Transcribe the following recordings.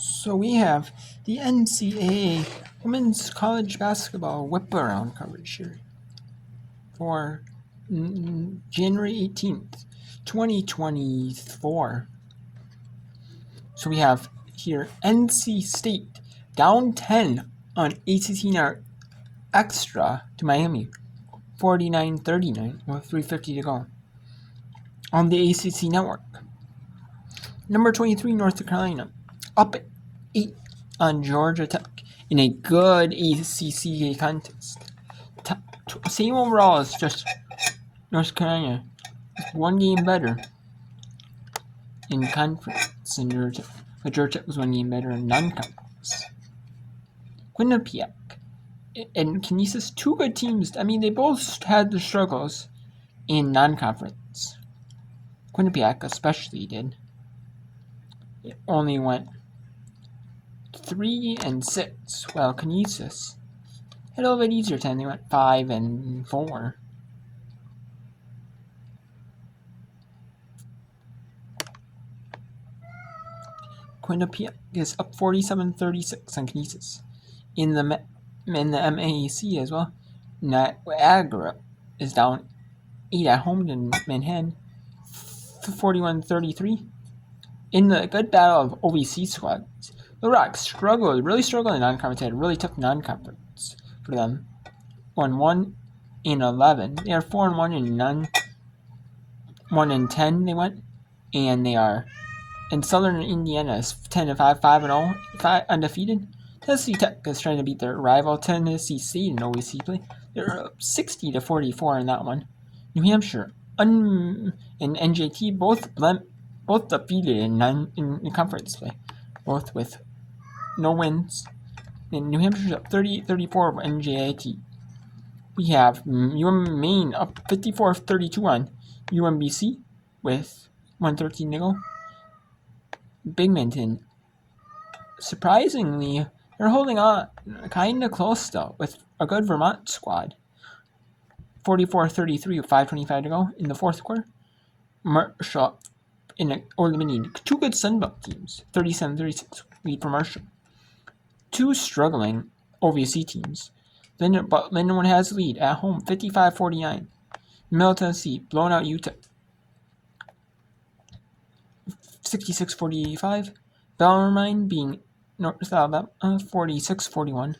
So we have the NCAA Women's College Basketball Whip Around coverage here for January 18th, 2024. So we have here NC State down 10 on ACC Network Extra to Miami, 49-39 with 3:50 to go on the ACC Network. Number 23 North Carolina up 8 on Georgia Tech in a good ACC contest. Same overall as just North Carolina. One game better in conference than Georgia Tech. But Georgia Tech was one game better in non-conference. Quinnipiac and Canisius, two good teams. I mean, they both had their struggles in non-conference. Quinnipiac especially did. It only went 3-6, while Canisius had a little bit easier time. They went 5-4. Quinnipiac is up 47-36 on Canisius. In the MAAC as well, Niagara is down 8 at home to Manhattan, 41-33. In the good battle of OVC squads, the Rocks really struggled in non-conference. They had a really tough non-conference for them. 1-1-11. They are 4-1 in 1-10 they went, and they are in Southern Indiana is 10-5, 5-0, undefeated. Tennessee Tech is trying to beat their rival Tennessee State in OVC play. They're up 60-44 in that one. New Hampshire and NJT both defeated in conference play, both with no wins. And New Hampshire's up 38-34 over NJT. We have Maine up 54-32 on UMBC with 1:13 to go. Binghamton, surprisingly, they're holding on kind of close though with a good Vermont squad. 44-33 with 5:25 to go in the fourth quarter. Marshall eliminating two good Sunbelt teams, 37-36 lead for Marshall. Two struggling OVC teams. But Lindenwood has lead at home, 55-49. Middle Tennessee blown out Utah, 66-45. Bellarmine being North Alabama, 46-41.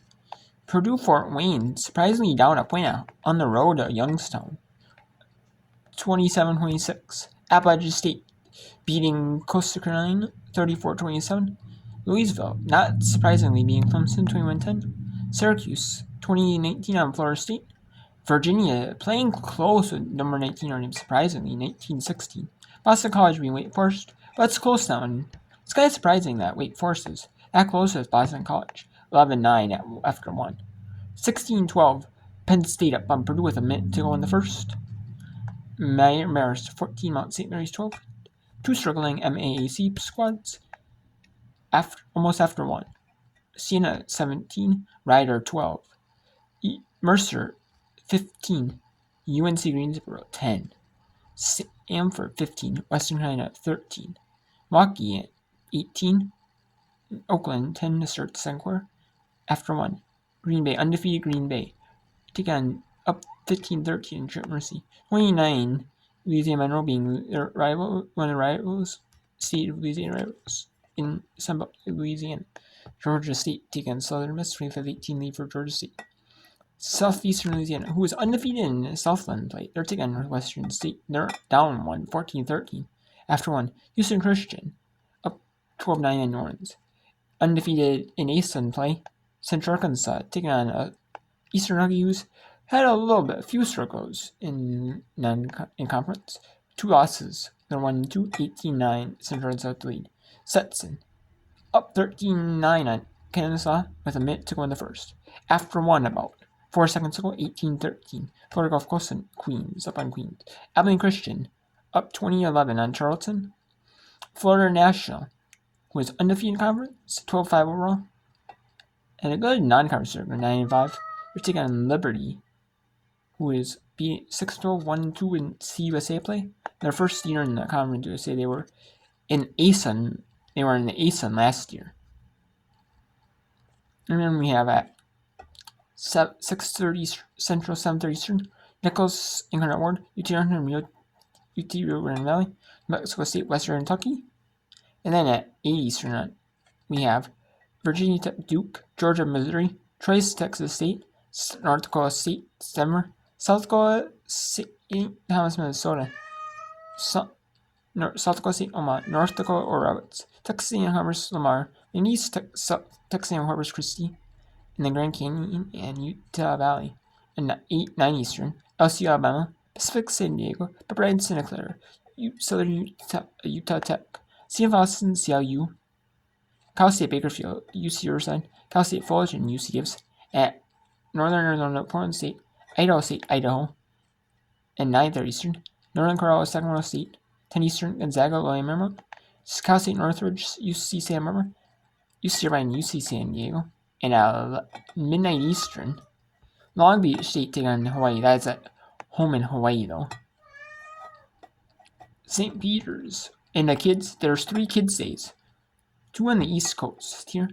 Purdue Fort Wayne surprisingly down a point out on the road to Youngstown, 27-26. Appalachian State beating Coastal Carolina, 34-27. Louisville, not surprisingly, beating Clemson, 21-10. Syracuse, 2019 on Florida State. Virginia playing close with number 19 on him, surprisingly, 19-16. Boston College being Wake Forest, but it's close now. And it's kind of surprising that Wake Forest is that close with Boston College, 11-9 after 1. 16-12, Penn State up on Purdue with a minute to go in the first. Marist 14, Mount St. Mary's 12. Two struggling MAAC squads almost after 1. Siena 17, Ryder 12. Mercer 15, UNC Greensboro 10. Stanford 15, Western Carolina 13. Milwaukee 18, Oakland 10 to start the second quarter. After 1, Green Bay, undefeated Green Bay, take on up 15-13 Trent Mercy. 29, Louisiana Monroe being their rival, one of the rivals, state of Louisiana rivals in Sunbelt, Louisiana. Georgia State take on Southern Miss, 25-18 lead for Georgia State. Southeastern Louisiana, who is undefeated in Southland play, they're taking on Northwestern State. They're down 1, 14-13. After 1, Houston Christian up 12-9 in New Orleans. Undefeated in ASUN play, Central Arkansas taking on Eastern Kentucky, who's had a few struggles in conference. 2 losses. They're 1-2, 18-9. Central Arkansas to lead. Stetson up 13-9 on Kansas with a minute to go in the first. After 1, about 4 seconds to go, 18-13. Florida Gulf Coast and Queens up on Queens. Abilene Christian up 20-11 on Charlton. Florida National, who is undefeated in conference, 12-5 overall. And a good non-conference record, 9-5. They're taking on Liberty, who is 6-12, 1-2 in CUSA play. Their first year in the conference USA, they were in ASUN. They were in the ASUN last year. And then we have at 6:30 Central, 7:30 Eastern, Nichols Incarnate Ward, UT Arlington, UT Rio Grande Valley, New Mexico State, Western Kentucky. And then at 8 Eastern, we have Virginia Tech, Duke, Georgia, Missouri, Troy's, Texas State, North Dakota State, Denver, South Dakota State, Thomas, Minnesota, South Dakota State, Omaha, North Dakota, or Roberts, Texas A&M Commerce, Lamar, and East Texas A&M Corpus Christi, and then Grand Canyon and Utah Valley. And 9 Eastern, LSU, Alabama, Pacific, San Diego, Pepperdine, Santa Clara, Southern Utah Tech, CF Austin, CLU, Cal State Bakersfield, UC Riverside, Cal State Fullerton, UC Gibbs, at Northern Arizona, Portland State, Idaho, and 9:30 Eastern, Northern Colorado, Sacramento State, 10 Eastern, Gonzaga, William Marymount, Cal State Northridge, UC Santa Barbara, UC Irvine, UC San Diego, and at midnight Eastern, Long Beach State taking on Hawaii. That's at home in Hawaii, though. St. Peter's. And the kids, there's 3 kids' days. 2 on the East Coast here.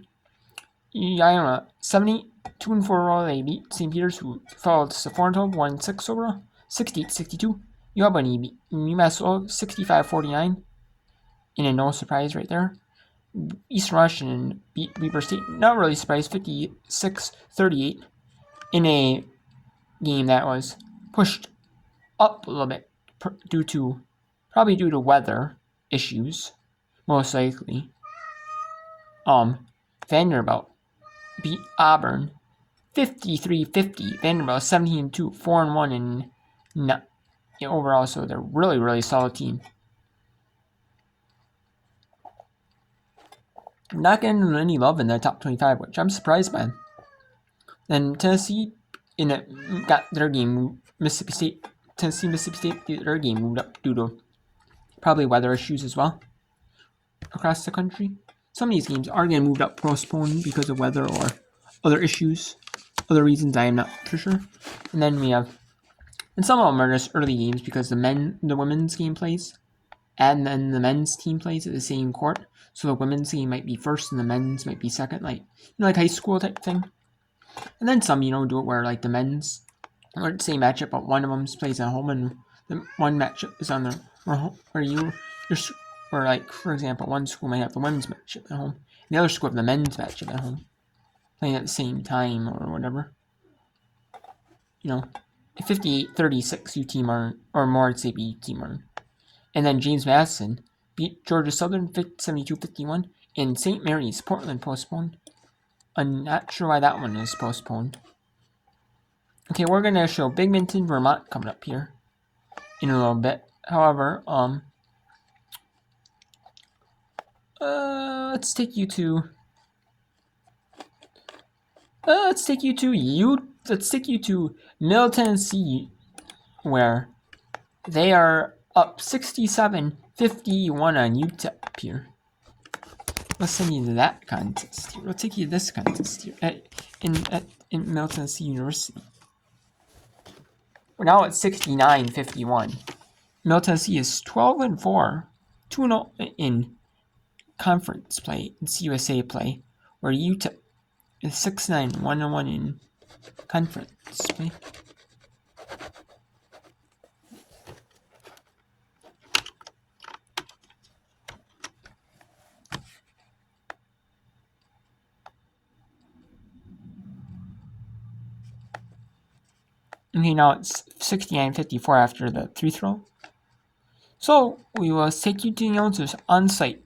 I don't know. 7-8, 2-4 overall. They beat St. Peter's, who followed to 4-12, 1-6 overall. 68-62. UAlbany beat UMass Lowell 65-49. And a no surprise right there. Eastern Washington beat Weber State. Not really surprised. 56-38. In a game that was pushed up a little bit probably due to weather issues, most likely. Vanderbilt beat Auburn 53-50. Vanderbilt 17-2, 4-1 in overall, so they're really, really solid team. Not getting any love in the top 25, which I'm surprised by. Then Tennessee got their game moved. Mississippi State, their game moved up due to probably weather issues as well across the country. Some of these games are getting moved up, postponed because of weather or other issues, other reasons I am not for sure. And then we have, and some of them are just early games because the women's game plays, and then the men's team plays at the same court. So the women's game might be first and the men's might be second, like high school type thing. And then some, do it where like the men's or the same matchup, but one of them plays at home and the one matchup is on the or like for example, one school might have the women's matchup at home, and the other school have the men's matchup at home, playing at the same time or whatever. 58-36 UT Martin or more, I'd say UT Martin. And then James Madison beat Georgia Southern 72-51, and St. Mary's Portland postponed. I'm not sure why that one is postponed. Okay, we're going to show Binghamton, Vermont coming up here in a little bit. However, let's take you to Middle Tennessee, where they are up 67-51 on UTEP here. Let's send you to that contest here. We'll take you to this contest here in Middle Tennessee University. We're now at 69-51. Middle Tennessee is 12-4, 2-0 in conference play, in CUSA play, where UTEP is 6-9, 1-1 in conference play. Okay, now it's 69-54 after the 3-throw. So we will take you to the announcers on site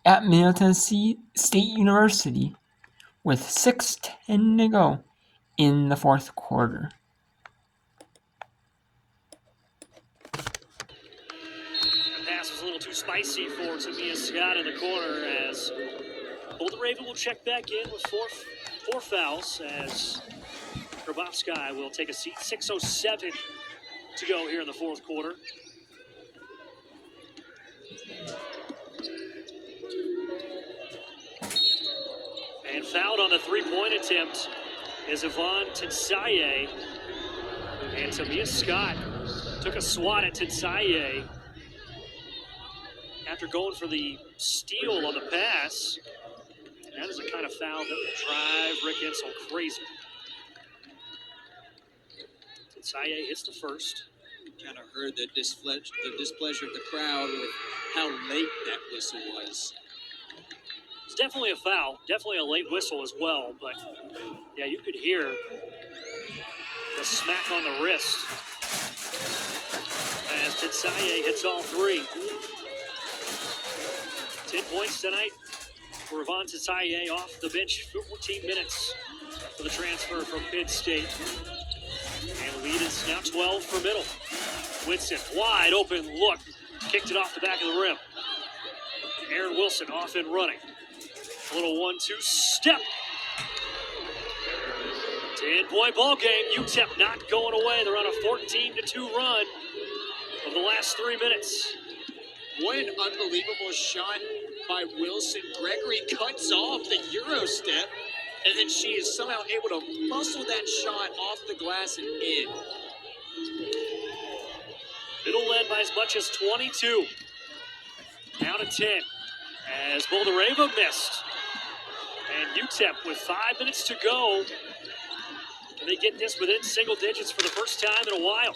at Middle Tennessee State University with 6:10 to go in the fourth quarter. The pass was a little too spicy for Tamia Scott in the corner as Golden Raven will check back in with four fouls as Grabowski will take a seat. 6:07 to go here in the fourth quarter. And fouled on the three-point attempt is Yvonne Tinsaye. And Tamia Scott took a swat at Tinsaye after going for the steal on the pass. That is the kind of foul that will drive Rick Insell crazy. Tsaye hits the first. Kind of heard the displeasure of the crowd with how late that whistle was. It's definitely a foul, definitely a late whistle as well, but yeah, you could hear the smack on the wrist as Tsaye hits all three. 10 points tonight for Ravon Tsaye off the bench, 14 minutes for the transfer from Pitt State. And the lead is now 12 for Middle. Whitson, wide open look, kicked it off the back of the rim. Aaron Wilson off and running. A little 1-2 step. 10-point ball game. UTEP not going away. They're on a 14-2 run of the last 3 minutes. What an unbelievable shot by Wilson. Gregory cuts off the Euro step, and then she is somehow able to muscle that shot off the glass and in. Middle led by as much as 22. Down to 10 as Bouldereva missed. And UTEP with 5 minutes to go. Can they get this within single digits for the first time in a while?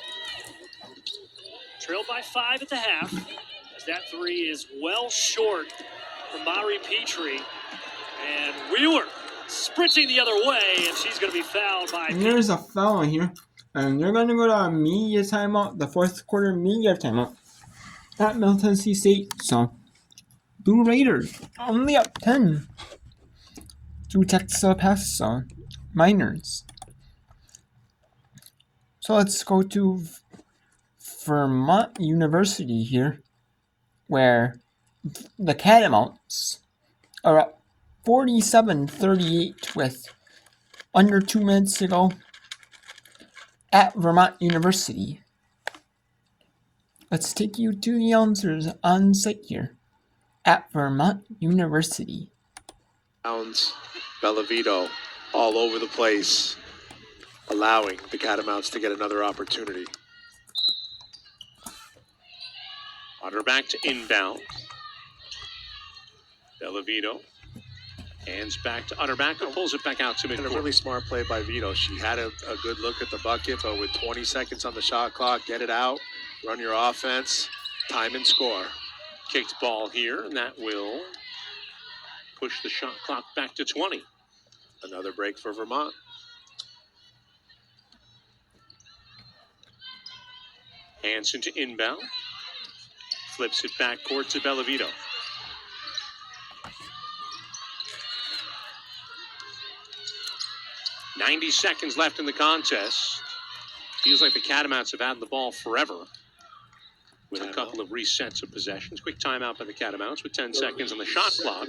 Trailed by 5 at the half. As that three is well short from Mari Petrie. And Wheeler sprinting the other way, and she's going to be fouled by... And there's a foul here. And they're going to go to a media timeout, the fourth quarter media timeout at Middle Tennessee State. So, Blue Raiders only up 10 to Texas El Paso Miners. So let's go to Vermont University here, where the Catamounts are up 47-38 with under 2 minutes to go at Vermont University. Let's take you to the announcers on site here at Vermont University. Bellavito all over the place, allowing the Catamounts to get another opportunity. Otter back to inbound. Bellavito. Hands back to Utterback, pulls it back out to And a midcourt. really smart play by Vito. She had a good look at the bucket, but with 20 seconds on the shot clock, get it out, run your offense, time and score. Kicked ball here, and that will push the shot clock back to 20. Another break for Vermont. Hansen to inbound. Flips it back court to Bellavito. "90 seconds left in the contest. Feels like the Catamounts have had the ball forever. With a couple of resets of possessions. Quick timeout by the Catamounts with 10 seconds on the shot clock.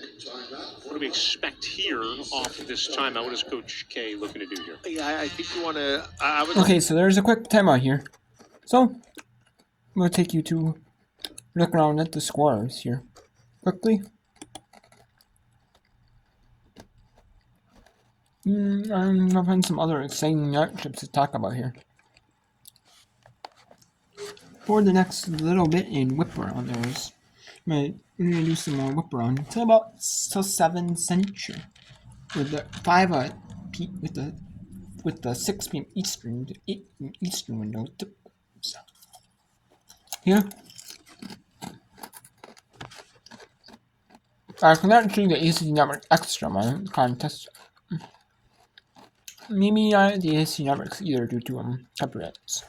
What do we expect here off of this timeout? What is Coach K looking to do here? Yeah, I think you want to. I would. Okay, so there's a quick timeout here. So, I'm going to take you to look around at the scores here quickly. I'm going to find some other exciting matchups to talk about here. For the next little bit in whip around, we're going to do some more whip around until about till 7 Central, with the 5 with the 6 p.m. Eastern to 8 p.m. Eastern window. So, here. I can actually the AC Network Extra Month contest. Maybe not the AC Networks either due to copyrights.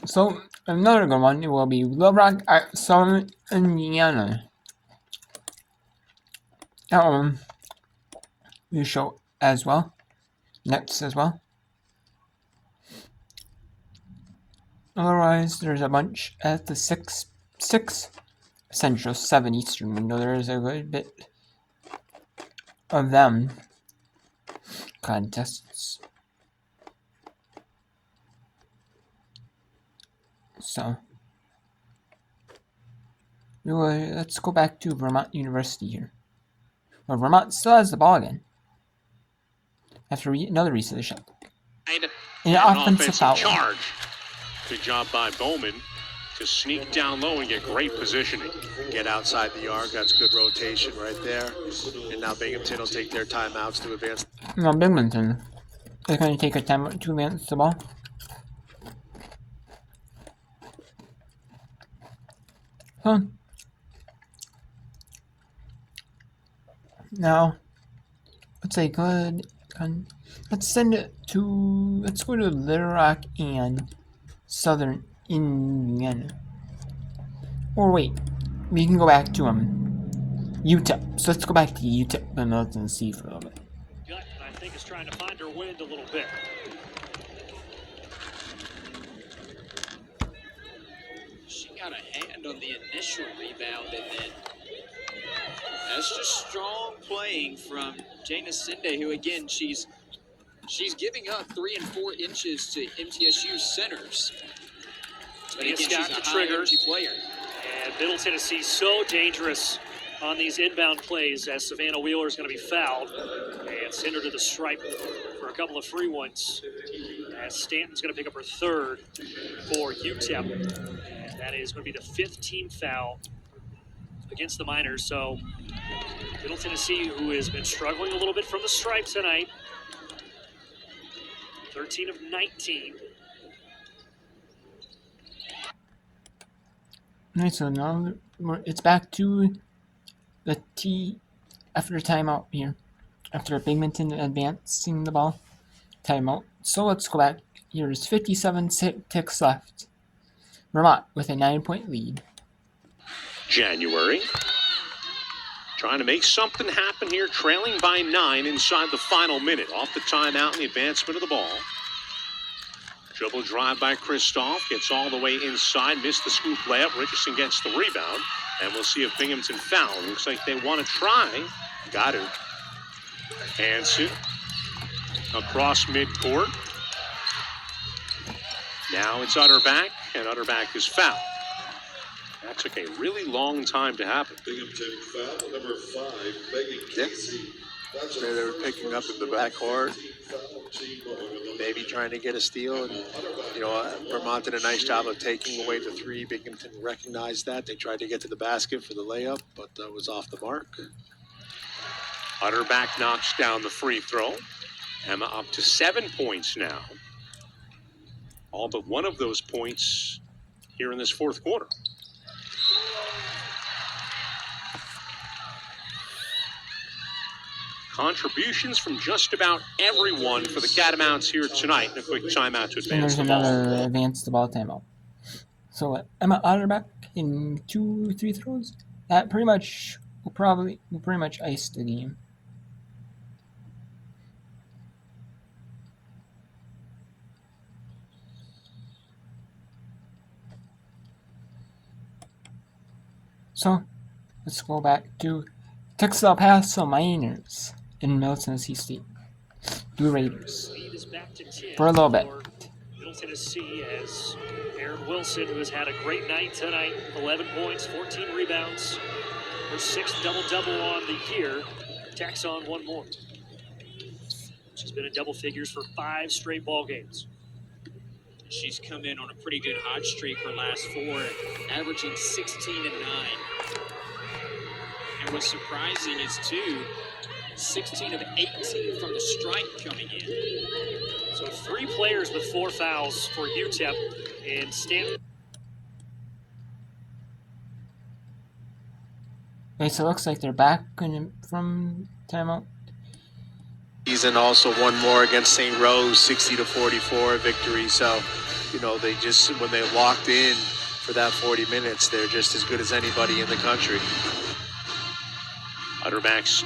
So another good one will be Little Rock at Southern Indiana. That one we show as well. Next as well. Otherwise, there's a bunch at the 6 Central, 7 Eastern window. There's a good bit of them contests. So, let's go back to Vermont University here. Well, Vermont still has the ball again. After another reset of the shot. An offensive foul. Charge. Good job by Bowman to sneak down low and get great positioning. Get outside the arc. That's good rotation right there. And now Binghamton will take their timeouts to advance. Now Binghamton is going to take a time to advance the ball. So now let's say good. Let's send it to. Let's go to Little Rock and Southern Indiana. Or wait, we can go back to UTEP. So let's go back to UTEP and Milton C for a little bit. Gut, I think, is trying to find her wind a little bit. She got a hand on the initial rebound, and then that's just strong playing from Jana Sinde, who again she's giving up 3 and 4 inches to MTSU centers. But again, she's a high energy player. And Middle Tennessee so dangerous on these inbound plays as Savannah Wheeler is going to be fouled and send her to the stripe for a couple of free ones. As Stanton's going to pick up her third for UTEP. And that is going to be the 5th team foul against the Miners. So Middle Tennessee, who has been struggling a little bit from the stripe tonight, 13 of 19. Alright, so now it's back to the T after timeout here. After Binghamton advancing the ball. Timeout. So let's go back. Here's 57 ticks left. Vermont with a 9-point lead. January. Trying to make something happen here, trailing by 9 inside the final minute. Off the timeout and the advancement of the ball. Dribble drive by Kristoff, gets all the way inside, missed the scoop layup. Richardson gets the rebound, and we'll see if Binghamton foul. Looks like they want to try. Got it. Hanson across midcourt. Now it's Utterback, and Utterback is fouled. That took a really long time to happen. Binghamton foul number 5, Megan Casey. They were picking up in the backcourt, maybe trying to get a steal. And, Vermont did a nice job of taking away the 3. Binghamton recognized that. They tried to get to the basket for the layup, but was off the mark. Utterback knocks down the free throw. Emma up to 7 points now. All but one of those points here in this fourth quarter. Contributions from just about everyone for the Catamounts here tonight. And a quick timeout to And advance there's the ball. another advance the ball timeout. So Emma Utterback in 2 3 throws. That pretty much will pretty much ice the game. So let's go back to Texas El Paso Miners in Middle Tennessee State. Blue Raiders. Lead is back to 10 For a little bit. for Middle Tennessee, as Aaron Wilson, who has had a great night tonight, 11 points, 14 rebounds, her 6th double-double on the year, tacks on one more. She's been in double figures for 5 straight ball games. She's come in on a pretty good hot streak her last 4, averaging 16 and 9. And what's surprising is, too, 16 of 18 from the stripe coming in. So 3 players with 4 fouls for UTEP, and Stanton. Okay, so it looks like they're back from timeout. Season also one more against St. Rose, 60-44 victory. So, they just, when they locked in for that 40 minutes, they're just as good as anybody in the country. Utterback's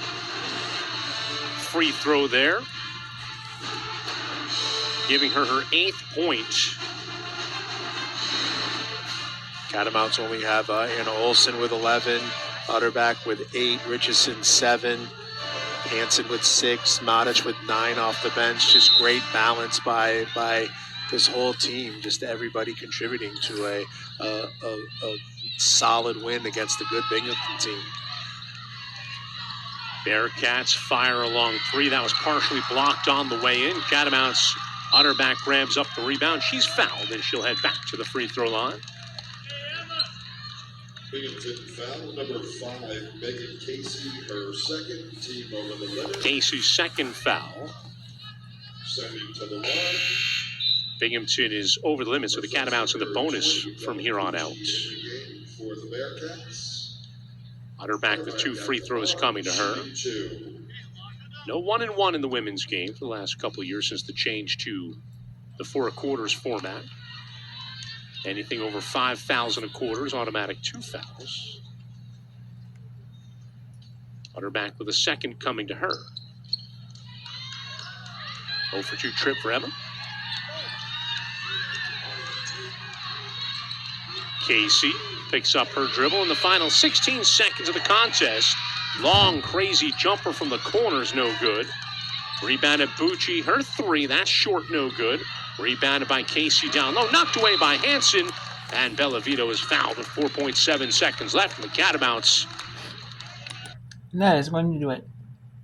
free throw there, giving her 8th point. Catamounts only have Anna Olson with 11, Utterback with 8, Richardson 7, Hanson with 6, Madic with 9 off the bench. Just great balance by this whole team. Just everybody contributing to a solid win against a good Binghamton team. Bearcats fire along 3. That was partially blocked on the way in. Catamounts, Utterback grabs up the rebound. She's fouled, and she'll head back to the free throw line. Binghamton foul number 5, Megan Casey, her second, team over the limit. Casey's second foul. Sending to the line. Binghamton is over the limit, so the Catamounts in the bonus from here on out. For the Bearcats. Utterback with 2 free throws coming to her. No 1-and-1 in the women's game for the last couple of years since the change to the 4 quarters format. Anything over 5 fouls in a quarter is automatic 2 fouls. Utterback with a second coming to her. 0 for 2 trip for Emma. Casey picks up her dribble in the final 16 seconds of the contest. Long, crazy jumper from the corner is no good. Rebounded Bucci, her 3, that's short, no good. Rebounded by Casey down low, knocked away by Hanson. And Bellavito is fouled with 4.7 seconds left. And the Catamounts. And that is when you do it.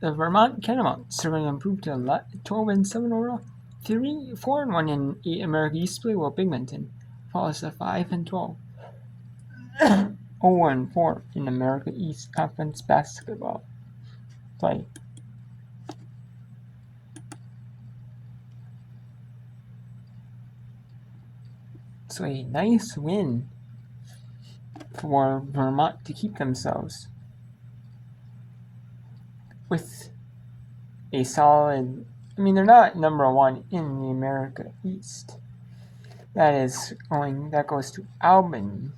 The Vermont Catamounts are going to improve to 12-7 overall. 4-1 in 8 America East play, while Binghamton falls to 5-12. 0-4 in America East Conference basketball play. So a nice win for Vermont to keep themselves with a solid. I mean, they're not number 1 in the America East. That goes to Albany.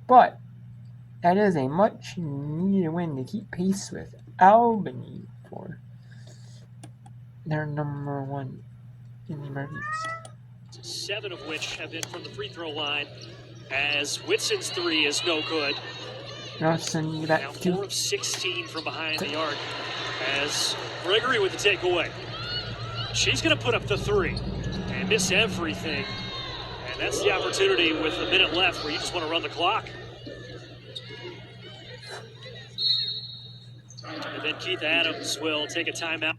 But that is a much needed win to keep pace with Albany for their number 1 in the America East. 7 of which have been from the free throw line, as Whitson's 3 is no good. Nelson, Now 4 of 16 from behind the arc, as Gregory with the takeaway. She's going to put up the 3 and miss everything. And that's the opportunity with a minute left where you just want to run the clock. And then Keith Adams will take a timeout.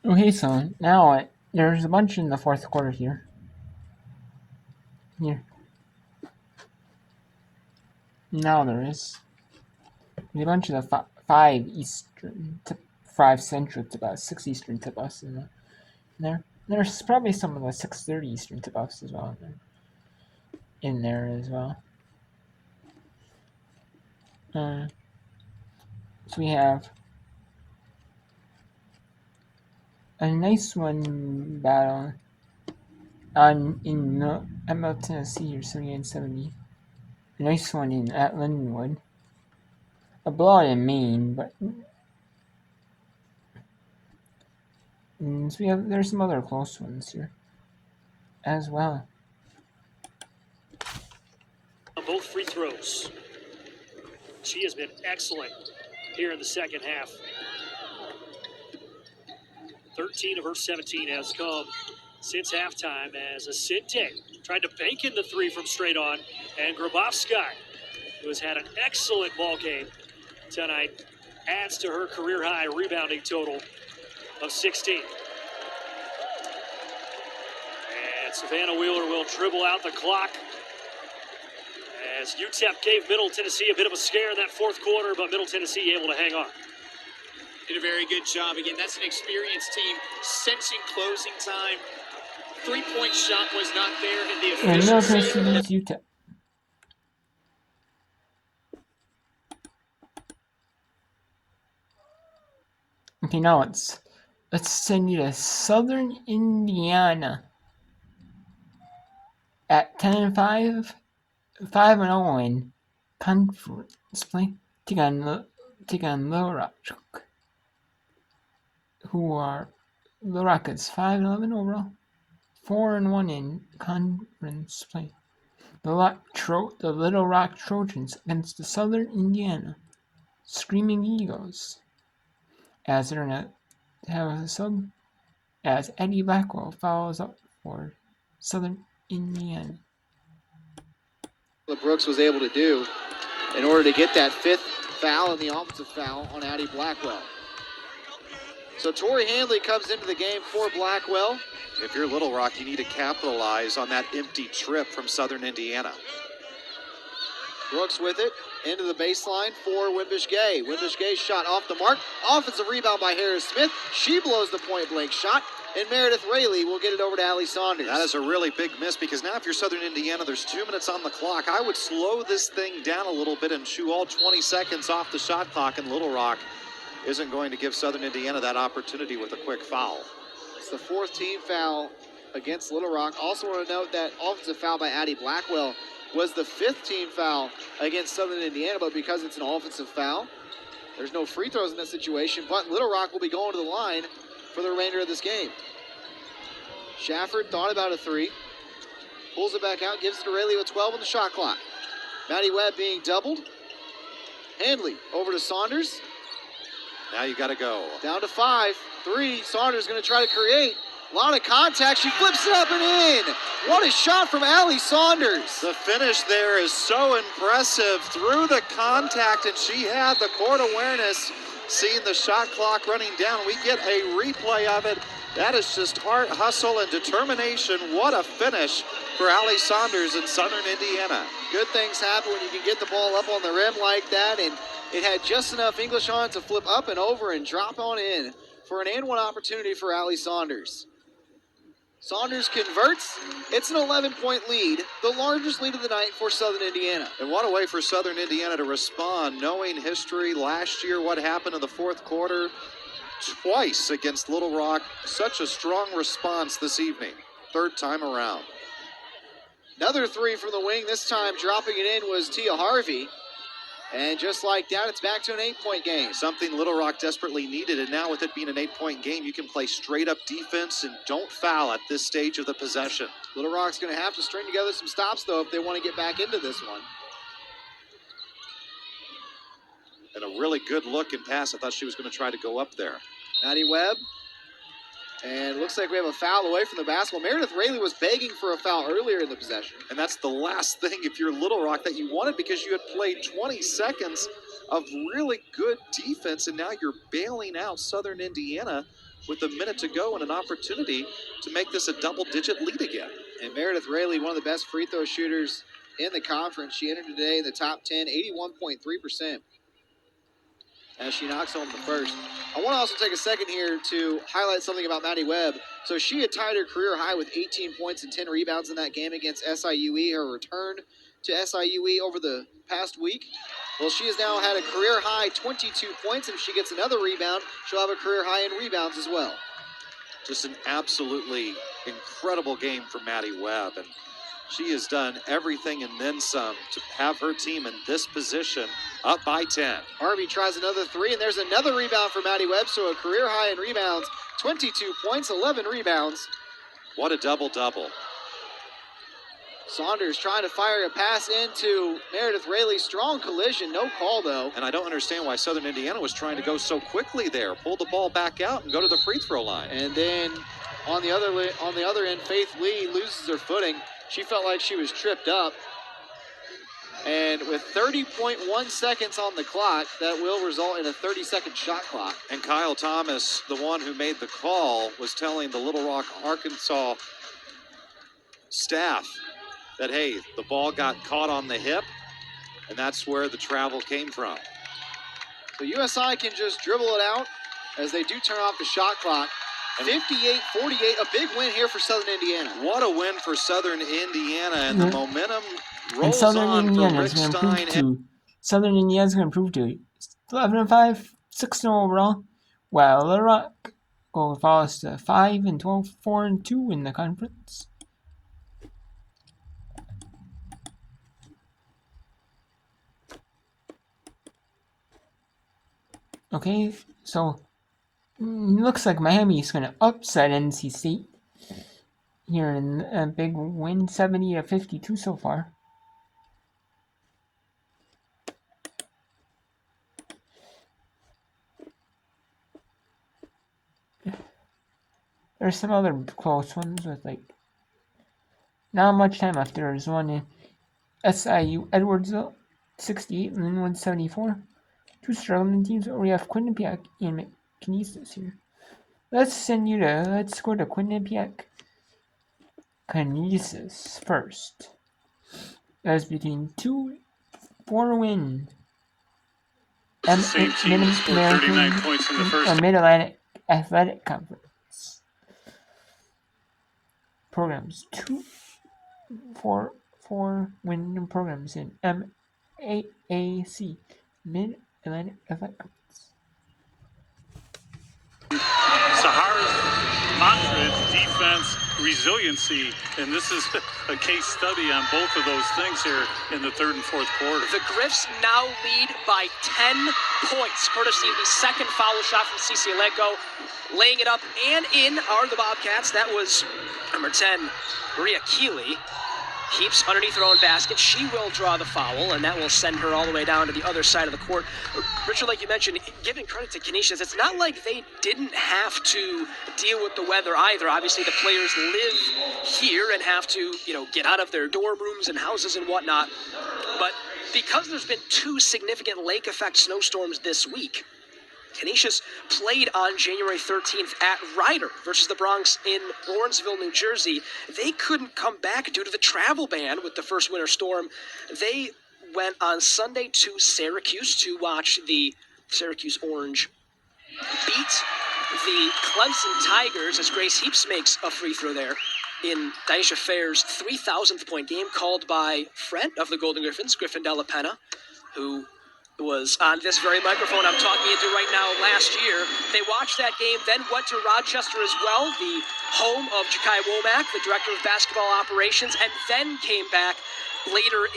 Okay, so now there's a bunch in the fourth quarter here. Now there is. There's a bunch of the 5 Eastern to 5 Central to about 6 Eastern tip-offs in there. There's probably some of the 6:30 Eastern tip-offs as well in there as well. So we have a nice one battle in Middle Tennessee or 78-70. A nice one at Lindenwood. A blowout in Maine, but so there's some other close ones here as well. Both free throws. She has been excellent here in the second half. 13 of her 17 has come since halftime, as Asinte tried to bank in the 3 from straight on, and Grabowski, who has had an excellent ball game tonight, adds to her career-high rebounding total of 16. And Savannah Wheeler will dribble out the clock, as UTEP gave Middle Tennessee a bit of a scare in that fourth quarter, but Middle Tennessee able to hang on. Did a very good job. Again, that's an experienced team sensing closing time. 3-point shot was not there in the And official Middle Tennessee beats UTEP. Okay, now let's send you to Southern Indiana at 10-5, 5-0 in conference play. Take on Little Rock, who are Little Rock is 5-11 overall, 4-1 in conference play. The Little Rock Trojans against the Southern Indiana Screaming Eagles, as they're gonna have a sub as Eddie Blackwell follows up for Southern Indiana. What Brooks was able to do in order to get that fifth foul and the offensive foul on Addie Blackwell. So Tori Handley comes into the game for Blackwell. If you're Little Rock, you need to capitalize on that empty trip from Southern Indiana. Brooks with it, into the baseline for Wimbish Gay. Wimbish Gay shot off the mark. Offensive rebound by Harris Smith. She blows the point-blank shot, and Meredith Rayleigh will get it over to Allie Saunders. That is a really big miss, because now if you're Southern Indiana, there's 2 minutes on the clock. I would slow this thing down a little bit and chew all 20 seconds off the shot clock, and Little Rock isn't going to give Southern Indiana that opportunity with a quick foul. It's the 4th team foul against Little Rock. Also want to note that offensive foul by Addie Blackwell was the 5th team foul against Southern Indiana, but because it's an offensive foul, there's no free throws in that situation, but Little Rock will be going to the line for the remainder of this game. Shafford thought about a 3, pulls it back out, gives it to Rayleigh with 12 on the shot clock. Maddie Webb being doubled. Handley over to Saunders. Now you got to go. Down to 5, 3, Saunders going to try to create. A lot of contact, she flips it up and in. What a shot from Allie Saunders. The finish there is so impressive. Through the contact, and she had the court awareness. Seeing the shot clock running down, we get a replay of it. That is just heart, hustle, and determination. What a finish for Allie Saunders in Southern Indiana. Good things happen when you can get the ball up on the rim like that, and it had just enough English on it to flip up and over and drop on in for an and-one opportunity for Allie Saunders. Saunders converts. It's an 11-point lead, the largest lead of the night for Southern Indiana. And what a way for Southern Indiana to respond, knowing history last year, what happened in the 4th quarter, twice against Little Rock. Such a strong response this evening, 3rd time around. Another 3 from the wing, this time dropping it in was Tia Harvey. And just like that, it's back to an 8-point game. Something Little Rock desperately needed, and now with it being an 8-point game, you can play straight-up defense and don't foul at this stage of the possession. Little Rock's going to have to string together some stops, though, if they want to get back into this one. And a really good look and pass. I thought she was going to try to go up there. Maddie Webb. And it looks like we have a foul away from the basketball. Meredith Rayleigh was begging for a foul earlier in the possession. And that's the last thing, if you're Little Rock, that you wanted, because you had played 20 seconds of really good defense, and now you're bailing out Southern Indiana with a minute to go and an opportunity to make this a double-digit lead again. And Meredith Rayleigh, one of the best free throw shooters in the conference. She entered today in the top 10, 81.3%. As she knocks home the first. I want to also take a second here to highlight something about Maddie Webb. So she had tied her career high with 18 points and 10 rebounds in that game against SIUE, her return to SIUE over the past week. Well, she has now had a career high 22 points, and if she gets another rebound, she'll have a career high in rebounds as well. Just an absolutely incredible game for Maddie Webb, and she has done everything and then some to have her team in this position up by 10. Harvey tries another 3, and there's another rebound for Maddie Webb, so a career high in rebounds, 22 points, 11 rebounds. What a double-double. Saunders trying to fire a pass into Meredith Rayleigh. Strong collision, no call though. And I don't understand why Southern Indiana was trying to go so quickly there. Pull the ball back out and go to the free throw line. And then on the other end, Faith Lee loses her footing. She felt like she was tripped up. And with 30.1 seconds on the clock, that will result in a 30-second shot clock. And Kyle Thomas, the one who made the call, was telling the Little Rock, Arkansas staff that, hey, the ball got caught on the hip, and that's where the travel came from. So USI can just dribble it out as they do turn off the shot clock. 58-48, a big win here for Southern Indiana. What a win for Southern Indiana, and the momentum rolls and Southern on Indiana's for Rick going to Stein. Southern Indiana's going to improve to 11-5, 6-0 overall, while Little Rock falls to 5-12, 4-2 in the conference. Okay, so looks like Miami's going to upset NC State here in a big win, 70-52 so far. There's some other close ones with like not much time left. There's one in SIU Edwardsville, 68, Linwood 74. Two struggling teams. We have Quinnipiac and McKinney's here. Let's go to Quinnipiac Kinesis first. That's between 4-win Same team that scored 39 points in the first. Mid-Atlantic Athletic Conference programs. 4-win programs in MAAC, Mid-Atlantic Athletic Conference. Sahara's mantra is defense, resiliency, and this is a case study on both of those things here in the third and fourth quarter. The Griffs now lead by 10 points, courtesy of the second foul shot from Cicielenko. Laying it up and in are the Bobcats. That was number 10, Maria Keeley. Heaps underneath her own basket. She will draw the foul, and that will send her all the way down to the other side of the court. Richard, like you mentioned, giving credit to Canisius, it's not like they didn't have to deal with the weather either. Obviously, the players live here and have to, get out of their dorm rooms and houses and whatnot. But because there's been two significant lake effect snowstorms this week, Canisius played on January 13th at Ryder versus the Bronx in Lawrenceville, New Jersey. They couldn't come back due to the travel ban with the first winter storm. They went on Sunday to Syracuse to watch the Syracuse Orange beat the Clemson Tigers as Grace Heaps makes a free throw there in Daisha Fair's 3,000th point game, called by friend of the Golden Griffins, Griffin Della Penna, who was on this very microphone I'm talking into right now last year. They watched that game, then went to Rochester as well, the home of Ja'Kai Womack, the director of basketball operations, and then came back later,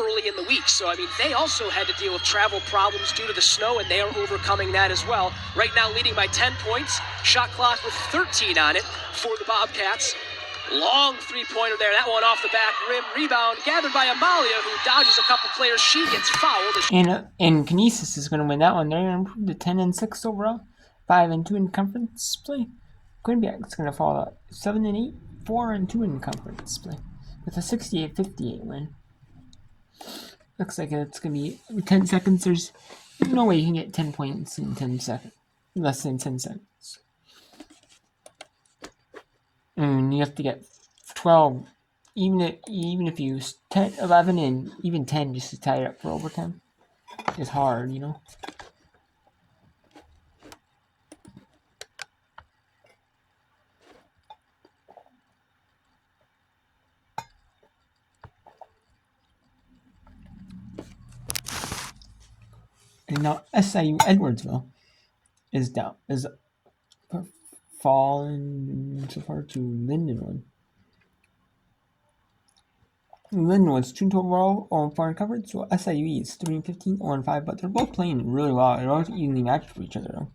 early in the week. So, they also had to deal with travel problems due to the snow, and they are overcoming that as well. Right now leading by 10 points, shot clock with 13 on it for the Bobcats. Long three-pointer there. That one off the back rim. Rebound gathered by Amalia, who dodges a couple players. She gets fouled. And Canisius is going to win that one. They're going to improve to 10-6 overall, 5-2 in conference play. Quinnipiac's going to fall out 7-8, 4-2 in conference play with a 68-58 win. Looks like it's going to be 10 seconds. There's no way you can get 10 points in 10 seconds, less than 10 seconds. And you have to get 12, even if you use 10, 11, and even 10 just to tie it up for overtime. It's hard, And now SIU Edwardsville is fallen so far to Lindenwood. Lindenwood's 2 overall on foreign coverage, so SIU is 3-15, 0-5, but they're both playing really well. They're both evenly matched for each other, though.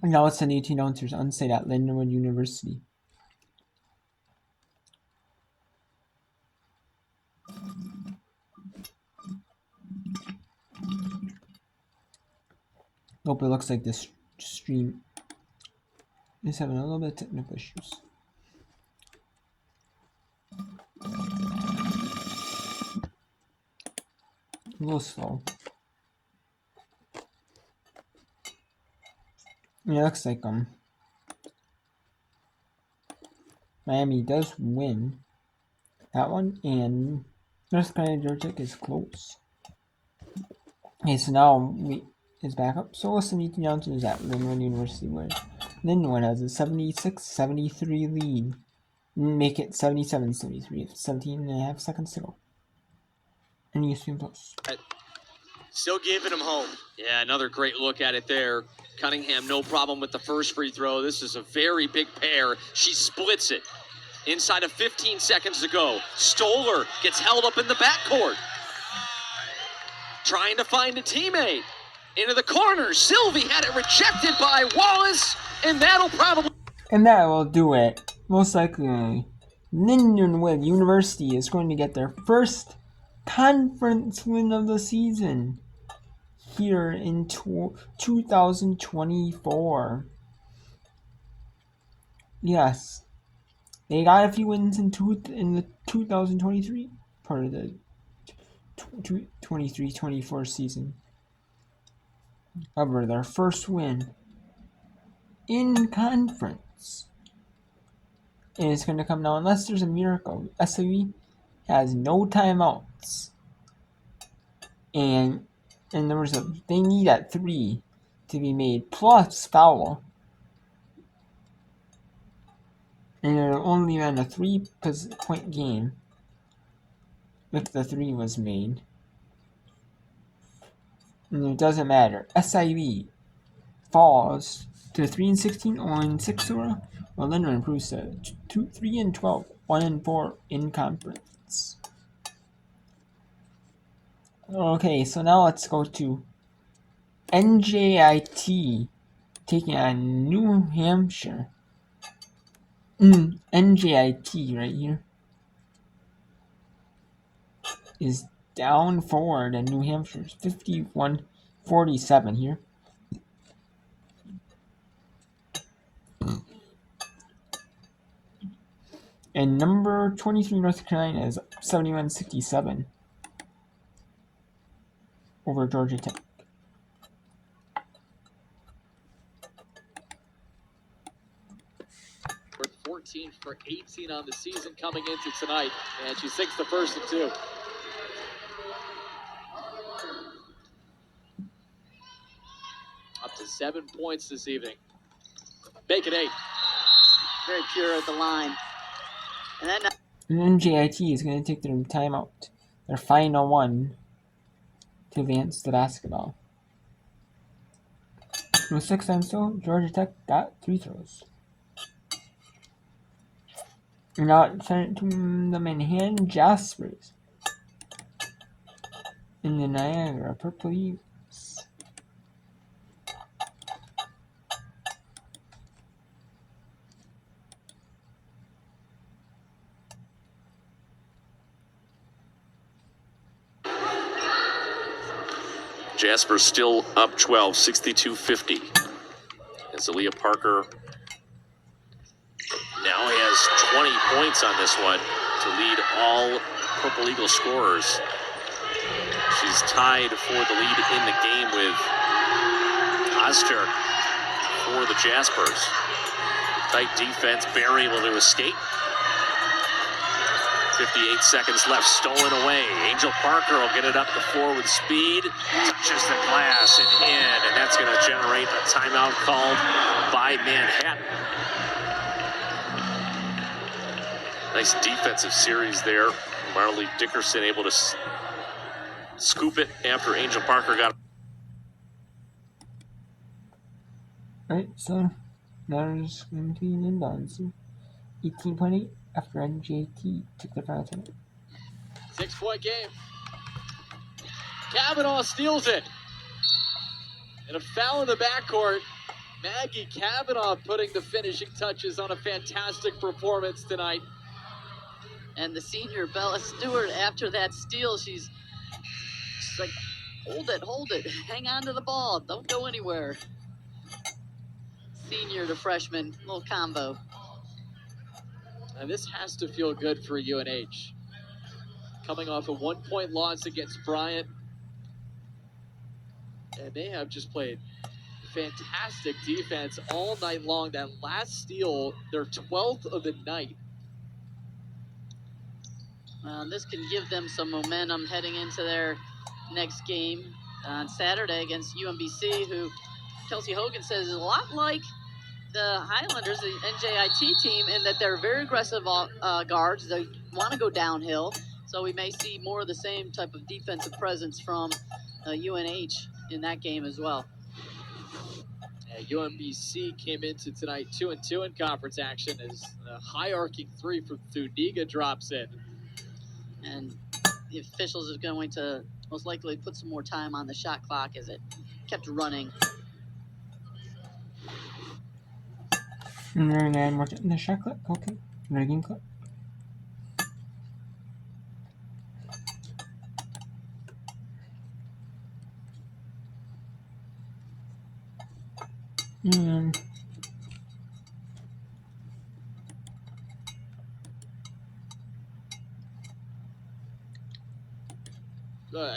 And now it's the new team announcers on site at Lindenwood University. Hope it looks like this stream is having a little bit of technical issues. A little slow. Yeah, it looks like Miami does win that one, and North Carolina Georgia Tech is close. Okay, so now is back up. So what's the meeting down to is that Lindenwood University where Lindenwood has a 76-73 lead. Make it 77-73 with 17 and a half seconds to go. And ESPN Plus. Still giving him home. Yeah, another great look at it there. Cunningham, no problem with the first free throw. This is a very big pair. She splits it. Inside of 15 seconds to go. Stoller gets held up in the backcourt. Trying to find a teammate. Into the corner. Sylvie had it rejected by Wallace, and that'll probably... And that will do it. Most likely, Lindenwood University is going to get their first conference win of the season here in 2024. Yes, they got a few wins in the 2023 part of the 23-24 season. However, their first win in conference is going to come now unless there's a miracle. SIV has no timeouts, and there was they need that 3 to be made plus foul, and they're only on a 3-point game if the 3 was made. And it doesn't matter. SIV falls to 3-16 on 6 or while Lindenwood improves to 3-12, 1-4 in conference. Okay, so now let's go to NJIT taking on New Hampshire. NJIT right here is down 4 to New Hampshire's 51-47 here. And number 23 North Carolina is 71-67 over Georgia Tech. We're 14 for 18 on the season coming into tonight, and she sinks the first and 2. Up to 7 points this evening. Make it 8. Very pure at the line. And then NJIT is going to take their timeout, their final one, to advance the basketball. With 6 times so, Georgia Tech got 3 throws. And now it sent it to the Manhattan Jaspers in the Niagara Purple Eagles. Jasper still up 12, 62-50. As Aaliyah Parker now has 20 points on this one to lead all Purple Eagle scorers. She's tied for the lead in the game with Oster for the Jaspers. Tight defense, Barry able to escape. 58 seconds left, stolen away. Angel Parker will get it up the floor with speed. Touches the glass and in, and that's going to generate a timeout called by Manhattan. Nice defensive series there. Marley Dickerson able to scoop it after Angel Parker got. Alright, so now there's going to be an inbounds. 18.8 after NJT took the final time. 6-point game. Kavanaugh steals it. And a foul in the backcourt. Maggie Kavanaugh putting the finishing touches on a fantastic performance tonight. And the senior Bella Stewart, after that steal, she's like, hold it, hang on to the ball, don't go anywhere. Senior to freshman, little combo. And this has to feel good for UNH. Coming off a 1-point loss against Bryant. And they have just played fantastic defense all night long. That last steal, their 12th of the night. This can give them some momentum heading into their next game on Saturday against UMBC, who Kelsey Hogan says is a lot like the Highlanders, the NJIT team, in that they're very aggressive guards. They want to go downhill, so we may see more of the same type of defensive presence from UNH in that game as well. UMBC came into tonight 2-2 in conference action as a high arcing three from Thuniga drops in. And the officials are going to most likely put some more time on the shot clock as it kept running. And we're gonna add more in the shot clock. Okay, the game clock. And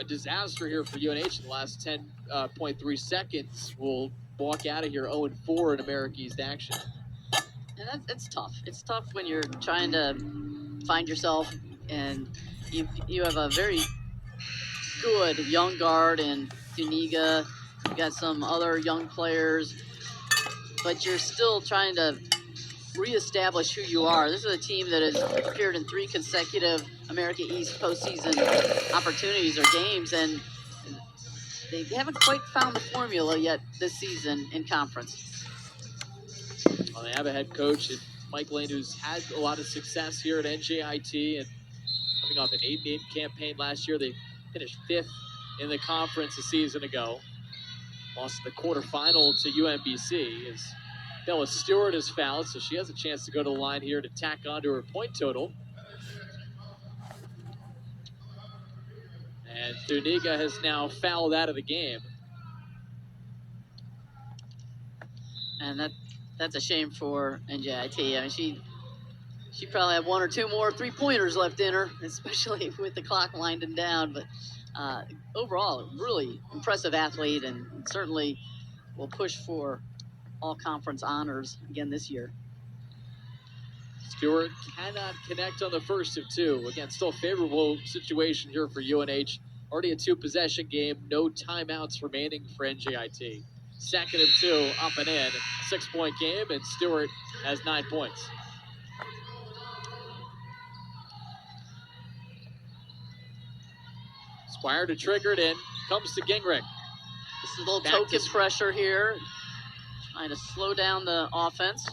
A disaster here for UNH in the last 10.3 seconds. Will walk out of here 0-4 in America East action. And it's tough. It's tough when you're trying to find yourself and you have a very good young guard in Thuniga. You got some other young players, but you're still trying to reestablish who you are. This is a team that has appeared in 3 consecutive America East postseason opportunities or games, and they haven't quite found the formula yet this season in conference. Well, they have a head coach, Mike Lane, who's had a lot of success here at NJIT, and coming off an 8-game campaign last year. They finished 5th in the conference a season ago. Lost in the quarterfinal to UMBC as Bella Stewart is fouled, so she has a chance to go to the line here to tack onto her point total. And Thuniga has now fouled out of the game. And that's a shame for NJIT. I mean, she probably had 1 or 2 more 3-pointers left in her, especially with the clock winding down. But overall, really impressive athlete, and certainly will push for all conference honors again this year. Stewart cannot connect on the first of 2. Again, still a favorable situation here for UNH. Already a 2-possession game, no timeouts remaining for NJIT. Second of 2, up and in. 6-point game, and Stewart has 9 points. Squire to trigger it in. Comes to Gingrich. This is a little token pressure here. Trying to slow down the offense.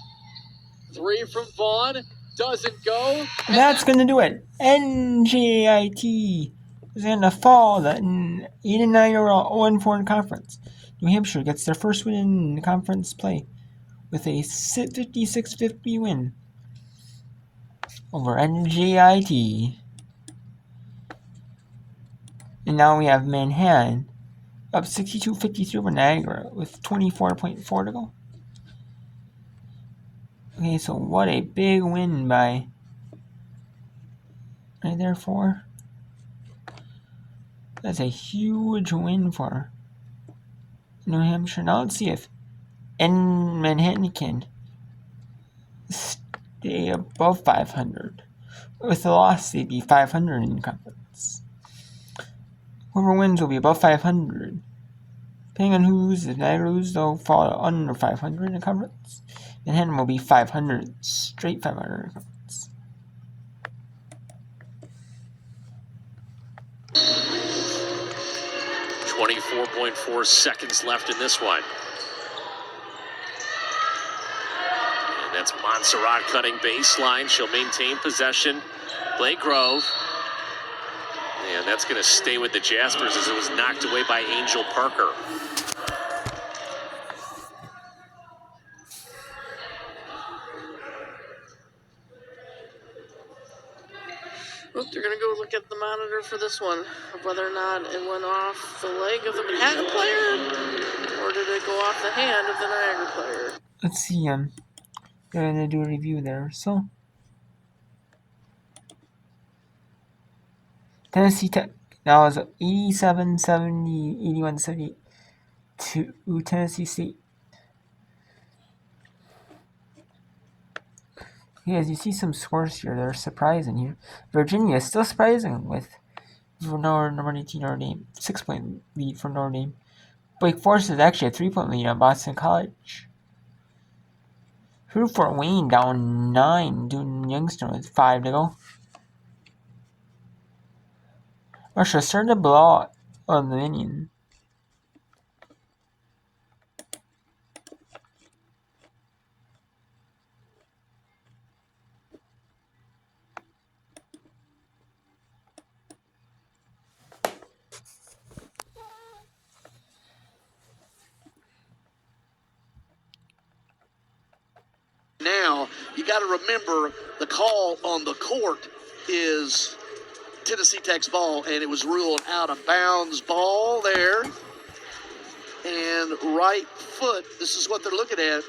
3 from Vaughn. Doesn't go. That's going to do it. NJIT is going to fall at 8-9 overall, 0-4 in conference. New Hampshire gets their first win in conference play with a 56-50 win over NJIT. And now we have Manhattan up 62-53 over Niagara with 24.4 to go. Okay, so what a big win by right there for. That's a huge win for New Hampshire. Now let's see if Manhattan can stay above 500. With the loss, they'd be 500 in conference. Whoever wins will be above 500. Depending on who loses, if Niagara loses, they'll fall under 500 in conference. Manhattan will be 500, straight 500 in conference. .4 seconds left in this one. And that's Montserrat cutting baseline. She'll maintain possession. Blake Grove. And that's going to stay with the Jaspers as it was knocked away by Angel Parker. They're going to go look at the monitor for this one, of whether or not it went off the leg of the Manhattan player, or did it go off the hand of the Niagara player. Let's see, they're going to do a review there. So, Tennessee Tech now is 87-70, 81-70 to Tennessee State. As you see some scores here that are surprising here. Virginia is still surprising with number 18 Notre Dame. 6-point lead for Notre Dame. Wake Forest is actually a 3-point lead on Boston College. Fort Wayne down 9 to Youngstown with 5 to go. Russia started to blow out on the Minion. Now, you got to remember the call on the court is Tennessee Tech's ball, and it was ruled out of bounds ball there. And right foot, this is what they're looking at.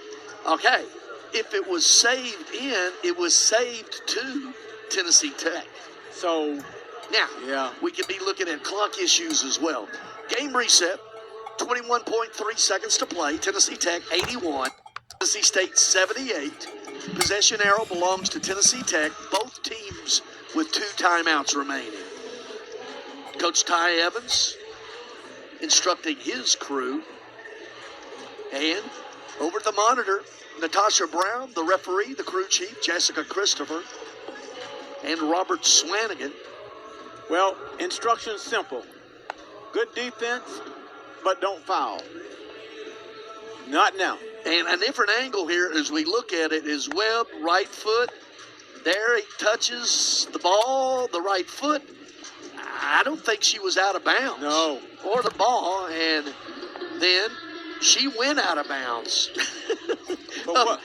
Okay, if it was saved in, it was saved to Tennessee Tech. So now, we could be looking at clock issues as well. Game reset, 21.3 seconds to play. Tennessee Tech 81. Tennessee State 78. Possession arrow belongs to Tennessee Tech. Both teams with 2 timeouts remaining. Coach Ty Evans instructing his crew. And over the monitor, Natasha Brown, the referee, the crew chief, Jessica Christopher, and Robert Swanigan. Well, instructions simple. Good defense, but don't foul. Not now. And a different angle here as we look at it is Webb, right foot. There he touches the ball, the right foot. I don't think she was out of bounds. No. Or the ball, and then she went out of bounds. But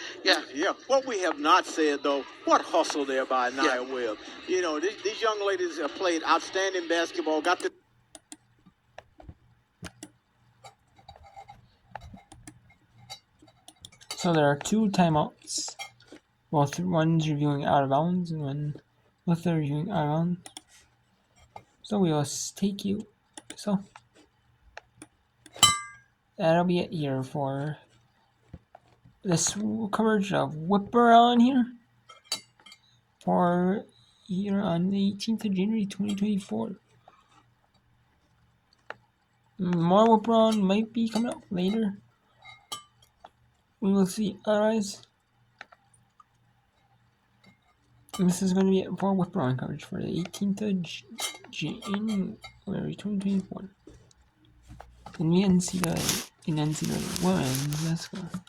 what we have not said, though, what hustle there by Nia Webb. You know, these young ladies have played outstanding basketball, got the So there are 2 timeouts. Both one's reviewing out of bounds and both are reviewing out of bounds. So we will take you. So that'll be it here for this coverage of Whip Around here. For here on the 18th of January 2024. More Whip Around might be coming up later. We will see. Otherwise, this is going to be it for Whip Around coverage for the 18th of January 2024. In the NCAA women's basketball.